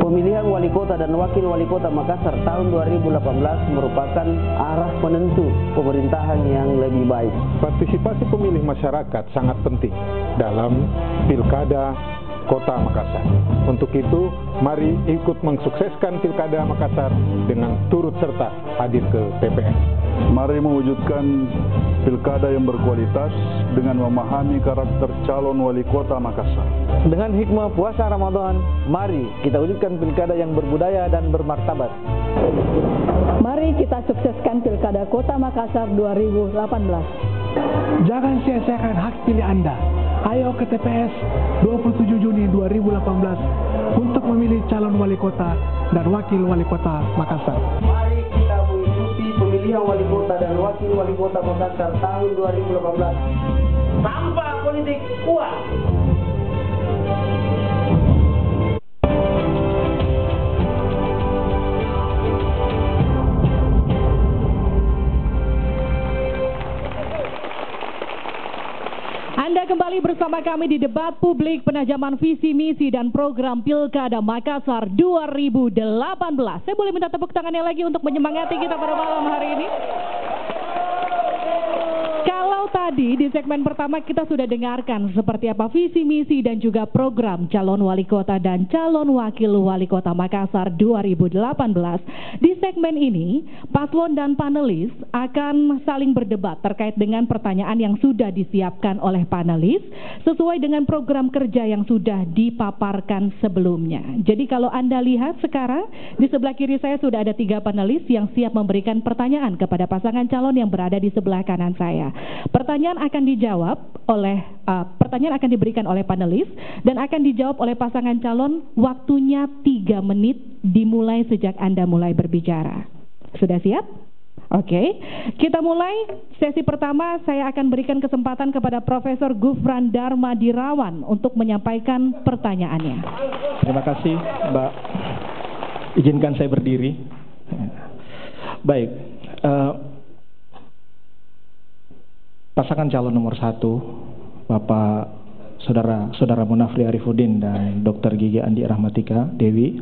Pemilihan wali kota dan wakil wali kota Makassar tahun 2018 merupakan arah penentu pemerintahan yang lebih baik. Partisipasi pemilih masyarakat sangat penting dalam Pilkada Kota Makassar. Untuk itu, mari ikut mensukseskan Pilkada Makassar dengan turut serta hadir ke TPS. Mari mewujudkan pilkada yang berkualitas dengan memahami karakter calon wali kota Makassar. Dengan hikmah puasa Ramadan, mari kita wujudkan pilkada yang berbudaya dan bermartabat. Mari kita sukseskan Pilkada Kota Makassar 2018. Jangan sia-siakan hak pilih Anda. Ayo ke TPS 27 Juni 2018 untuk memilih calon wali kota dan wakil wali kota Makassar. Mari kita mengikuti pemilihan wali kota dan wakil wali kota Makassar tahun 2018 tanpa politik uang. Anda kembali bersama kami di debat publik penajaman visi misi dan program Pilkada Makassar 2018. Saya boleh minta tepuk tangannya lagi untuk menyemangati kita pada malam hari ini. Kalau tadi di segmen pertama kita sudah dengarkan seperti apa visi misi dan juga program calon wali kota dan calon wakil wali kota Makassar 2018. Di segmen ini, paslon dan panelis akan saling berdebat terkait dengan pertanyaan yang sudah disiapkan oleh panelis sesuai dengan program kerja yang sudah dipaparkan sebelumnya. Jadi kalau Anda lihat sekarang di sebelah kiri saya sudah ada 3 panelis yang siap memberikan pertanyaan kepada pasangan calon yang berada di sebelah kanan saya. Pertanyaan akan diberikan oleh panelis dan akan dijawab oleh pasangan calon. Waktunya 3 menit dimulai sejak Anda mulai berbicara. Sudah siap? Oke, kita mulai sesi pertama. Saya akan berikan kesempatan kepada Profesor Gufran Darmadirawan untuk menyampaikan pertanyaannya. Terima kasih, Mbak. Izinkan saya berdiri. Baik, pasangan calon nomor 1, Bapak Saudara Munafri Arifuddin dan Dr. Gigi Andi Rahmatika Dewi.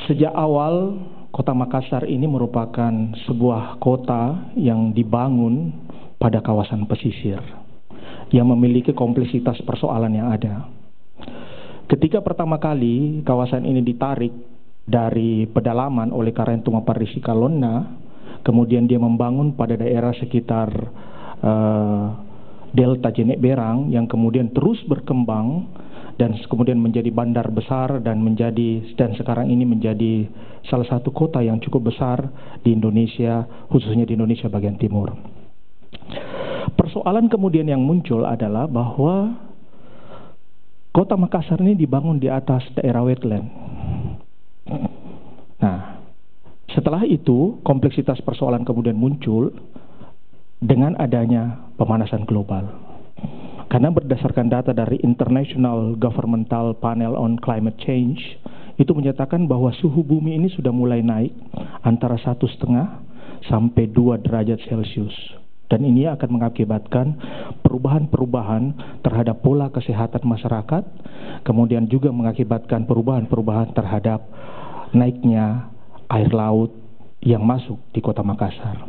Sejak awal Kota Makassar ini merupakan sebuah kota yang dibangun pada kawasan pesisir yang memiliki kompleksitas persoalan yang ada. Ketika pertama kali kawasan ini ditarik dari pedalaman oleh Karentung Parisi Kalonna, kemudian dia membangun pada daerah sekitar Delta Jenek Berang yang kemudian terus berkembang dan kemudian menjadi bandar besar dan sekarang ini menjadi salah satu kota yang cukup besar di Indonesia, khususnya di Indonesia bagian timur. Persoalan kemudian yang muncul adalah bahwa Kota Makassar ini dibangun di atas daerah wetland. Nah, setelah itu kompleksitas persoalan kemudian muncul dengan adanya pemanasan global. Karena berdasarkan data dari International Governmental Panel on Climate Change, itu menyatakan bahwa suhu bumi ini sudah mulai naik antara 1,5 sampai 2 derajat Celcius. Dan ini akan mengakibatkan perubahan-perubahan terhadap pola kesehatan masyarakat, kemudian juga mengakibatkan perubahan-perubahan terhadap naiknya air laut yang masuk di Kota Makassar.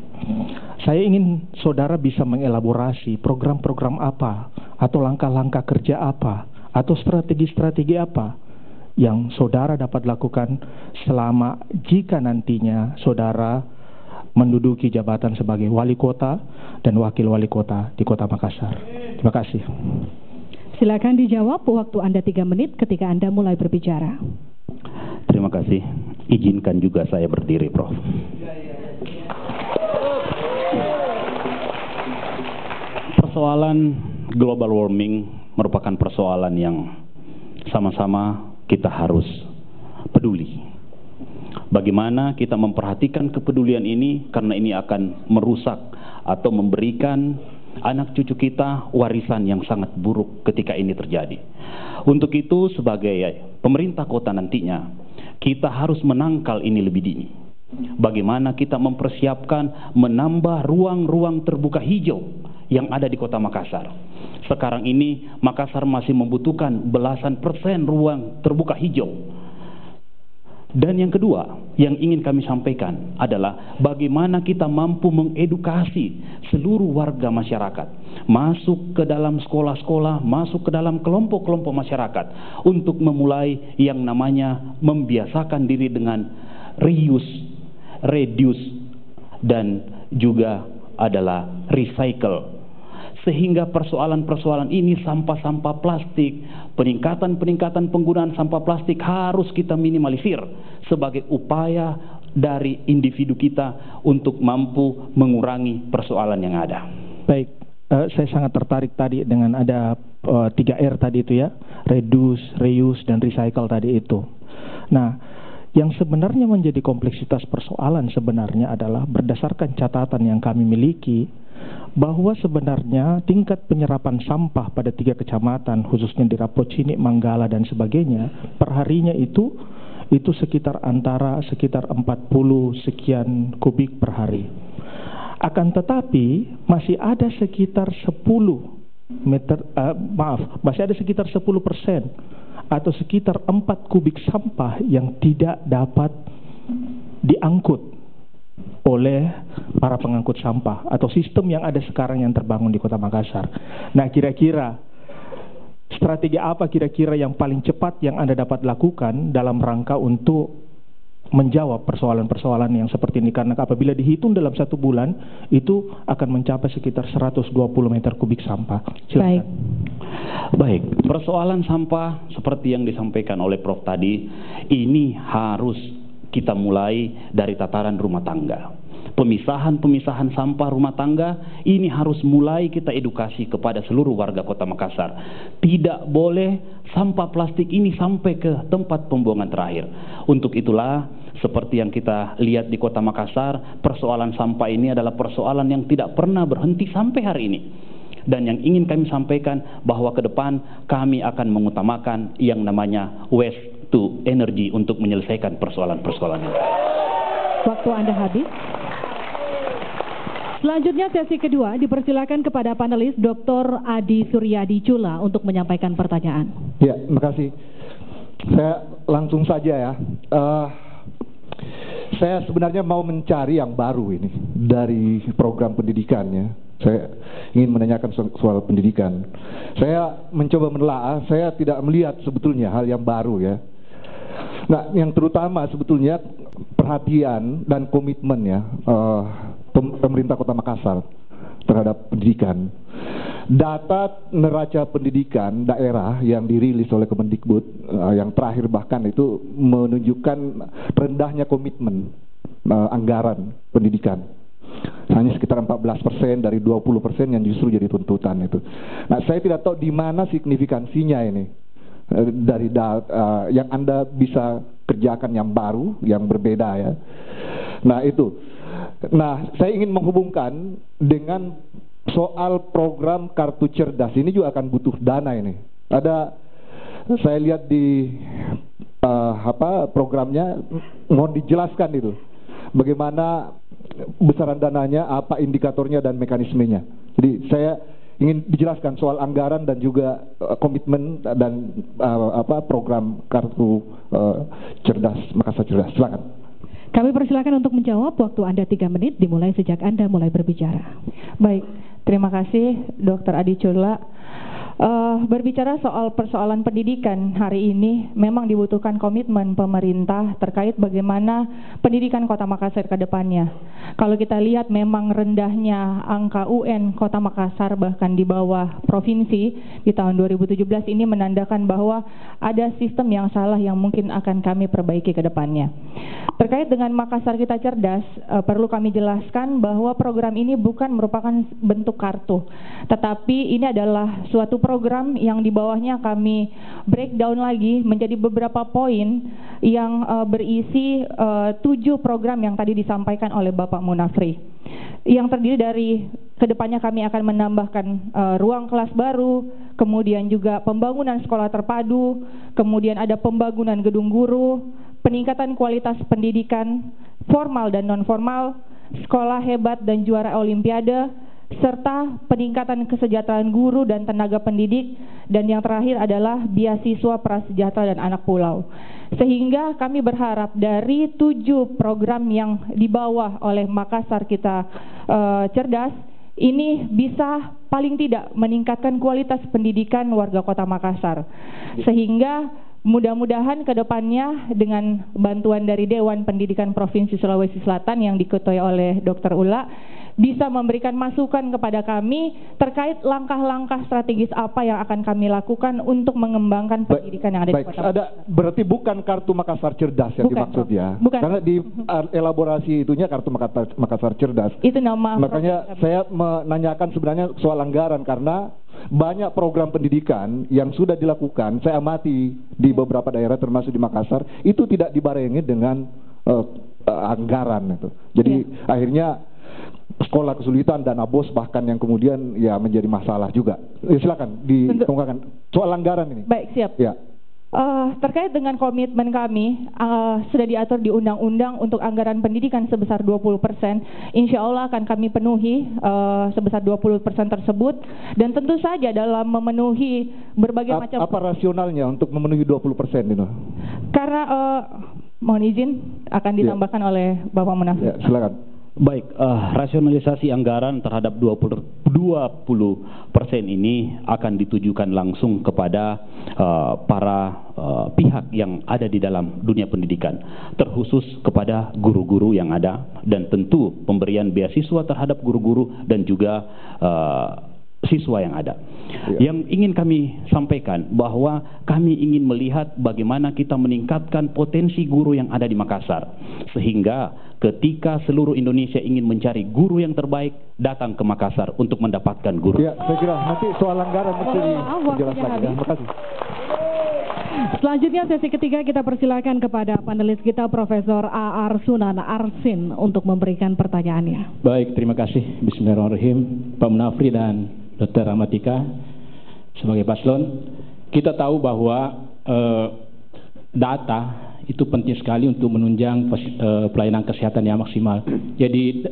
Saya ingin saudara bisa mengelaborasi program-program apa atau langkah-langkah kerja apa atau strategi-strategi apa yang saudara dapat lakukan selama jika nantinya saudara menduduki jabatan sebagai wali kota dan wakil wali kota di Kota Makassar. Terima kasih. Silakan dijawab, waktu Anda 3 menit ketika Anda mulai berbicara. Terima kasih. Izinkan juga saya berdiri, Prof. Persoalan global warming merupakan persoalan yang sama-sama kita harus peduli. Bagaimana kita memperhatikan kepedulian ini, karena ini akan merusak atau memberikan anak cucu kita warisan yang sangat buruk ketika ini terjadi. Untuk itu sebagai pemerintah kota nantinya, kita harus menangkal ini lebih dini. Bagaimana kita mempersiapkan menambah ruang-ruang terbuka hijau yang ada di Kota Makassar. Sekarang ini Makassar masih membutuhkan belasan persen ruang terbuka hijau. Dan yang kedua yang ingin kami sampaikan adalah bagaimana kita mampu mengedukasi seluruh warga masyarakat masuk ke dalam sekolah-sekolah, masuk ke dalam kelompok-kelompok masyarakat untuk memulai yang namanya membiasakan diri dengan reuse, reduce, dan juga adalah recycle. Sehingga persoalan-persoalan ini, sampah-sampah plastik, peningkatan penggunaan sampah plastik harus kita minimalisir sebagai upaya dari individu kita untuk mampu mengurangi persoalan yang ada. Baik, saya sangat tertarik tadi dengan ada 3R tadi itu ya, reduce, reuse, dan recycle tadi itu. Nah, yang sebenarnya menjadi kompleksitas persoalan sebenarnya adalah berdasarkan catatan yang kami miliki, bahwa sebenarnya tingkat penyerapan sampah pada 3 kecamatan khususnya di Rapocini, Manggala dan sebagainya perharinya itu sekitar 40 sekian kubik per hari. Akan tetapi masih ada sekitar 10% atau sekitar 4 kubik sampah yang tidak dapat diangkut oleh para pengangkut sampah atau sistem yang ada sekarang yang terbangun di Kota Makassar. Nah, kira-kira strategi apa kira-kira yang paling cepat yang Anda dapat lakukan dalam rangka untuk menjawab persoalan-persoalan yang seperti ini? Karena apabila dihitung dalam 1 bulan itu akan mencapai sekitar 120 meter kubik sampah. Silakan. Baik, persoalan sampah seperti yang disampaikan oleh Prof tadi, ini harus kita mulai dari tataran rumah tangga. Pemisahan sampah rumah tangga ini harus mulai kita edukasi kepada seluruh warga Kota Makassar. Tidak boleh sampah plastik ini sampai ke tempat pembuangan terakhir. Untuk itulah seperti yang kita lihat di Kota Makassar, persoalan sampah ini adalah persoalan yang tidak pernah berhenti sampai hari ini. Dan yang ingin kami sampaikan bahwa ke depan kami akan mengutamakan yang namanya waste to energy untuk menyelesaikan persoalan-persoalan ini. Waktu Anda habis. Selanjutnya sesi kedua dipersilakan kepada panelis Dr. Adi Suryadi Cula untuk menyampaikan pertanyaan. Ya, terima kasih. Saya langsung saja ya. Saya sebenarnya mau mencari yang baru ini dari program pendidikannya. Saya ingin menanyakan soal pendidikan. Saya mencoba menelaah, saya tidak melihat sebetulnya hal yang baru ya. Nah, yang terutama sebetulnya perhatian dan komitmen ya pemerintah Kota Makassar terhadap pendidikan. Data neraca pendidikan daerah yang dirilis oleh Kemendikbud yang terakhir bahkan itu menunjukkan rendahnya komitmen anggaran pendidikan. Hanya sekitar 14% dari 20% yang justru jadi tuntutan itu. Nah, saya tidak tahu di mana signifikansinya ini dari yang Anda bisa kerjakan yang baru, yang berbeda ya. Nah, itu. Nah, saya ingin menghubungkan dengan soal program kartu cerdas. Ini juga akan butuh dana ini. Ada, saya lihat di programnya, mohon dijelaskan itu. Bagaimana besaran dananya, apa indikatornya dan mekanismenya. Jadi saya ingin dijelaskan soal anggaran dan juga komitmen dan program kartu cerdas Makassar cerdas. Silakan. Kami persilakan untuk menjawab. Waktu Anda 3 menit dimulai sejak Anda mulai berbicara. Baik, terima kasih Dr. Adi Cula. Berbicara soal persoalan pendidikan hari ini memang dibutuhkan komitmen pemerintah terkait bagaimana pendidikan Kota Makassar ke depannya. Kalau kita lihat memang rendahnya angka UN Kota Makassar bahkan di bawah provinsi di tahun 2017 ini menandakan bahwa ada sistem yang salah yang mungkin akan kami perbaiki ke depannya. Terkait dengan Makassar Kita Cerdas, perlu kami jelaskan bahwa program ini bukan merupakan bentuk kartu, tetapi ini adalah suatu program yang di bawahnya kami breakdown lagi menjadi beberapa poin yang berisi 7 program yang tadi disampaikan oleh Bapak Munafri, yang terdiri dari kedepannya kami akan menambahkan ruang kelas baru, kemudian juga pembangunan sekolah terpadu, kemudian ada pembangunan gedung guru, peningkatan kualitas pendidikan formal dan non formal, sekolah hebat dan juara olimpiade, serta peningkatan kesejahteraan guru dan tenaga pendidik, dan yang terakhir adalah beasiswa prasejahtera dan anak pulau. Sehingga kami berharap dari 7 program yang dibawa oleh Makassar Kita Cerdas ini bisa paling tidak meningkatkan kualitas pendidikan warga Kota Makassar, sehingga mudah-mudahan ke depannya dengan bantuan dari Dewan Pendidikan Provinsi Sulawesi Selatan yang diketuai oleh Dr. Ula bisa memberikan masukan kepada kami terkait langkah-langkah strategis apa yang akan kami lakukan untuk mengembangkan pendidikan yang ada di Kota Makassar. Berarti bukan kartu Makassar Cerdas yang dimaksud ya? Bukan. Karena di elaborasi itunya kartu Makassar Cerdas. Itu nama. Makanya saya menanyakan sebenarnya soal anggaran, karena banyak program pendidikan yang sudah dilakukan, saya amati di beberapa daerah termasuk di Makassar, itu tidak dibarengi dengan anggaran itu. Jadi akhirnya sekolah kesulitan, dana bos bahkan yang kemudian ya menjadi masalah juga. Silakan dikemukakan soal anggaran ini. Baik, siap. Ya. Terkait dengan komitmen kami sudah diatur di undang-undang untuk anggaran pendidikan sebesar 20%, insya Allah akan kami penuhi sebesar 20% tersebut, dan tentu saja dalam memenuhi berbagai macam. Apa rasionalnya untuk memenuhi 20% itu? Karena mohon izin akan ditambahkan oleh Bapak Munafri. Ya, silakan. Baik, rasionalisasi anggaran terhadap 20% ini akan ditujukan langsung kepada para pihak yang ada di dalam dunia pendidikan, terkhusus kepada guru-guru yang ada, dan tentu pemberian beasiswa terhadap guru-guru dan juga siswa yang ada. Yang ingin kami sampaikan bahwa kami ingin melihat bagaimana kita meningkatkan potensi guru yang ada di Makassar, sehingga ketika seluruh Indonesia ingin mencari guru yang terbaik, datang ke Makassar untuk mendapatkan guru. Ya, saya kira nanti soal anggaran mesti dijelaskan. Terima kasih. Selanjutnya sesi ketiga kita persilakan kepada panelis kita Profesor A.R. Sunan Arsin untuk memberikan pertanyaannya. Baik, terima kasih. Bismillahirrahmanirrahim. Pak Munafri dan Dr. Rahmatika sebagai paslon, kita tahu bahwa data itu penting sekali untuk menunjang pelayanan kesehatan yang maksimal. Jadi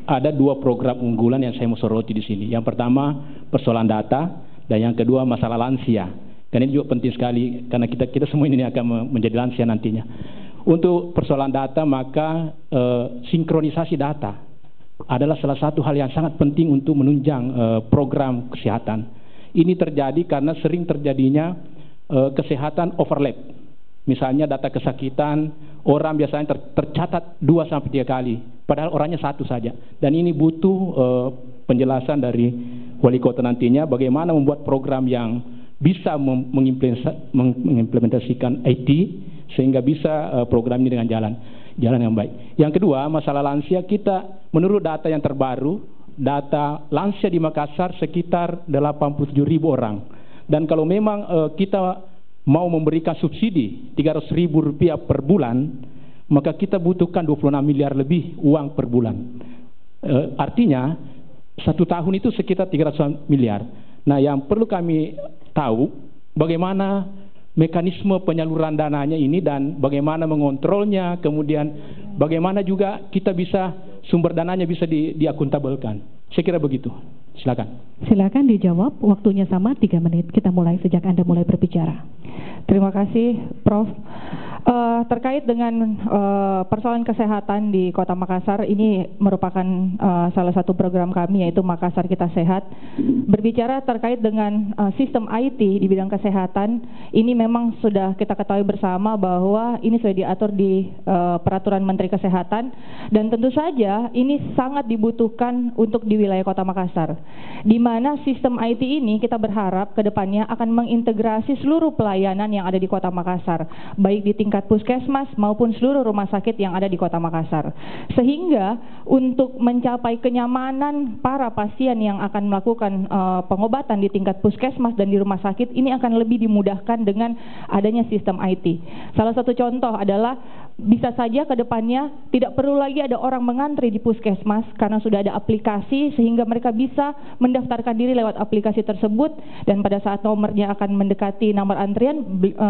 ada 2 program unggulan yang saya mau soroti di sini. Yang pertama persoalan data, dan yang kedua masalah lansia. Dan ini juga penting sekali karena kita semua ini akan menjadi lansia nantinya. Untuk persoalan data, maka sinkronisasi data adalah salah satu hal yang sangat penting untuk menunjang program kesehatan. Ini terjadi karena sering terjadinya kesehatan overlap. Misalnya data kesakitan, orang biasanya tercatat 2-3 kali, padahal orangnya 1 saja. Dan ini butuh penjelasan dari wali kota nantinya bagaimana membuat program yang bisa mengimplementasikan IT sehingga bisa program ini dengan jalan yang baik. Yang kedua, masalah lansia, kita menurut data yang terbaru, data lansia di Makassar sekitar 87.000 orang. Dan kalau memang kita mau memberikan subsidi Rp300.000 per bulan, maka kita butuhkan 26 miliar lebih uang per bulan. Artinya 1 tahun itu sekitar 300 miliar. Nah, yang perlu kami tahu bagaimana mekanisme penyaluran dananya ini dan bagaimana mengontrolnya, kemudian bagaimana juga kita bisa sumber dananya bisa diakuntabelkan. Saya kira begitu. Silakan. Silakan dijawab. Waktunya sama 3 menit. Kita mulai sejak Anda mulai berbicara. Terima kasih, Prof. Terkait dengan persoalan kesehatan di Kota Makassar, ini merupakan salah satu program kami, yaitu Makassar Kita Sehat. Berbicara terkait dengan sistem IT di bidang kesehatan, ini memang sudah kita ketahui bersama bahwa ini sudah diatur di Peraturan Menteri Kesehatan, dan tentu saja ini sangat dibutuhkan untuk di wilayah Kota Makassar, di mana sistem IT ini kita berharap ke depannya akan mengintegrasi seluruh pelayanan yang ada di Kota Makassar, baik di tingkat puskesmas maupun seluruh rumah sakit yang ada di Kota Makassar, sehingga untuk mencapai kenyamanan para pasien yang akan melakukan pengobatan di tingkat puskesmas dan di rumah sakit ini akan lebih dimudahkan dengan adanya sistem IT. Salah satu contoh adalah bisa saja ke depannya tidak perlu lagi ada orang mengantri di puskesmas karena sudah ada aplikasi sehingga mereka bisa mendaftarkan diri lewat aplikasi tersebut, dan pada saat nomornya akan mendekati nomor antrian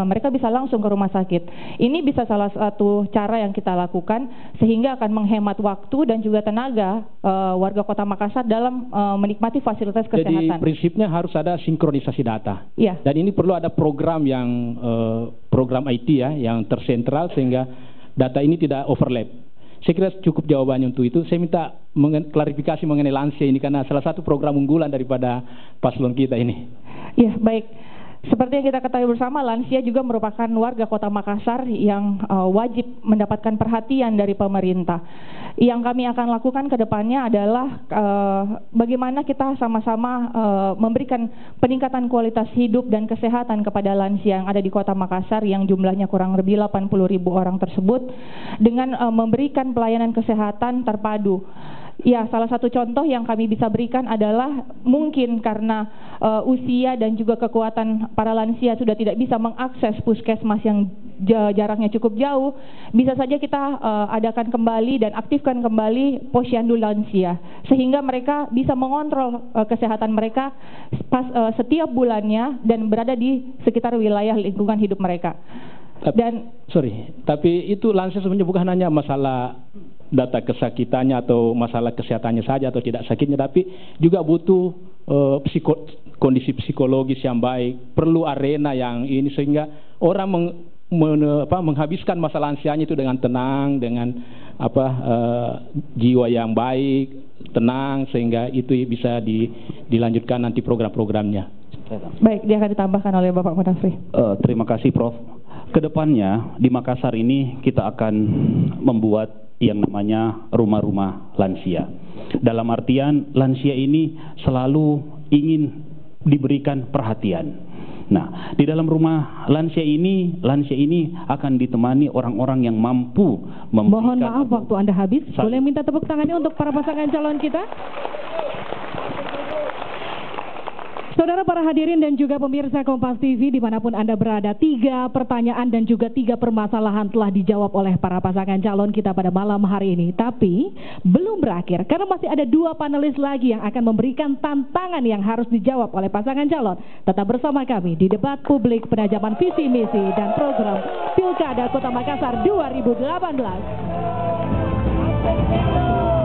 mereka bisa langsung ke rumah sakit. Ini bisa salah satu cara yang kita lakukan sehingga akan menghemat waktu dan juga tenaga warga Kota Makassar dalam menikmati fasilitas kesehatan. Jadi prinsipnya harus ada sinkronisasi data. Iya. Dan ini perlu ada program yang program IT ya yang tersentral sehingga data ini tidak overlap. Saya kira cukup jawabannya untuk itu. Saya minta klarifikasi mengenai lansia ini karena salah satu program unggulan daripada paslon kita ini. Ya, baik. Seperti yang kita ketahui bersama, lansia juga merupakan warga Kota Makassar yang wajib mendapatkan perhatian dari pemerintah. Yang kami akan lakukan ke depannya adalah bagaimana kita sama-sama memberikan peningkatan kualitas hidup dan kesehatan kepada lansia yang ada di Kota Makassar yang jumlahnya kurang lebih 80.000 orang tersebut dengan memberikan pelayanan kesehatan terpadu. Ya, salah satu contoh yang kami bisa berikan adalah mungkin karena usia dan juga kekuatan para lansia sudah tidak bisa mengakses puskesmas yang jaraknya cukup jauh, bisa saja kita adakan kembali dan aktifkan kembali posyandu lansia sehingga mereka bisa mengontrol kesehatan mereka setiap bulannya dan berada di sekitar wilayah lingkungan hidup mereka. Dan tapi itu lansia sebenarnya bukan hanya masalah data kesakitannya atau masalah kesehatannya saja atau tidak sakitnya, tapi juga butuh kondisi psikologis yang baik, perlu arena yang ini sehingga orang menghabiskan masa lansianya itu dengan tenang, dengan jiwa yang baik, tenang, sehingga itu bisa dilanjutkan nanti program-programnya. Baik, dia akan ditambahkan oleh Bapak Munafri. Terima kasih Prof. Kedepannya di Makassar ini kita akan membuat yang namanya rumah-rumah lansia. Dalam artian lansia ini selalu ingin diberikan perhatian. Nah, di dalam rumah lansia ini akan ditemani orang-orang yang mampu memberikan. Mohon maaf waktu Anda habis. Boleh minta tepuk tangannya untuk para pasangan calon kita? Saudara para hadirin dan juga pemirsa Kompas TV dimanapun Anda berada, 3 pertanyaan dan juga 3 permasalahan telah dijawab oleh para pasangan calon kita pada malam hari ini. Tapi belum berakhir karena masih ada 2 panelis lagi yang akan memberikan tantangan yang harus dijawab oleh pasangan calon. Tetap bersama kami di debat publik penajaman visi misi dan program Pilkada Kota Makassar 2018.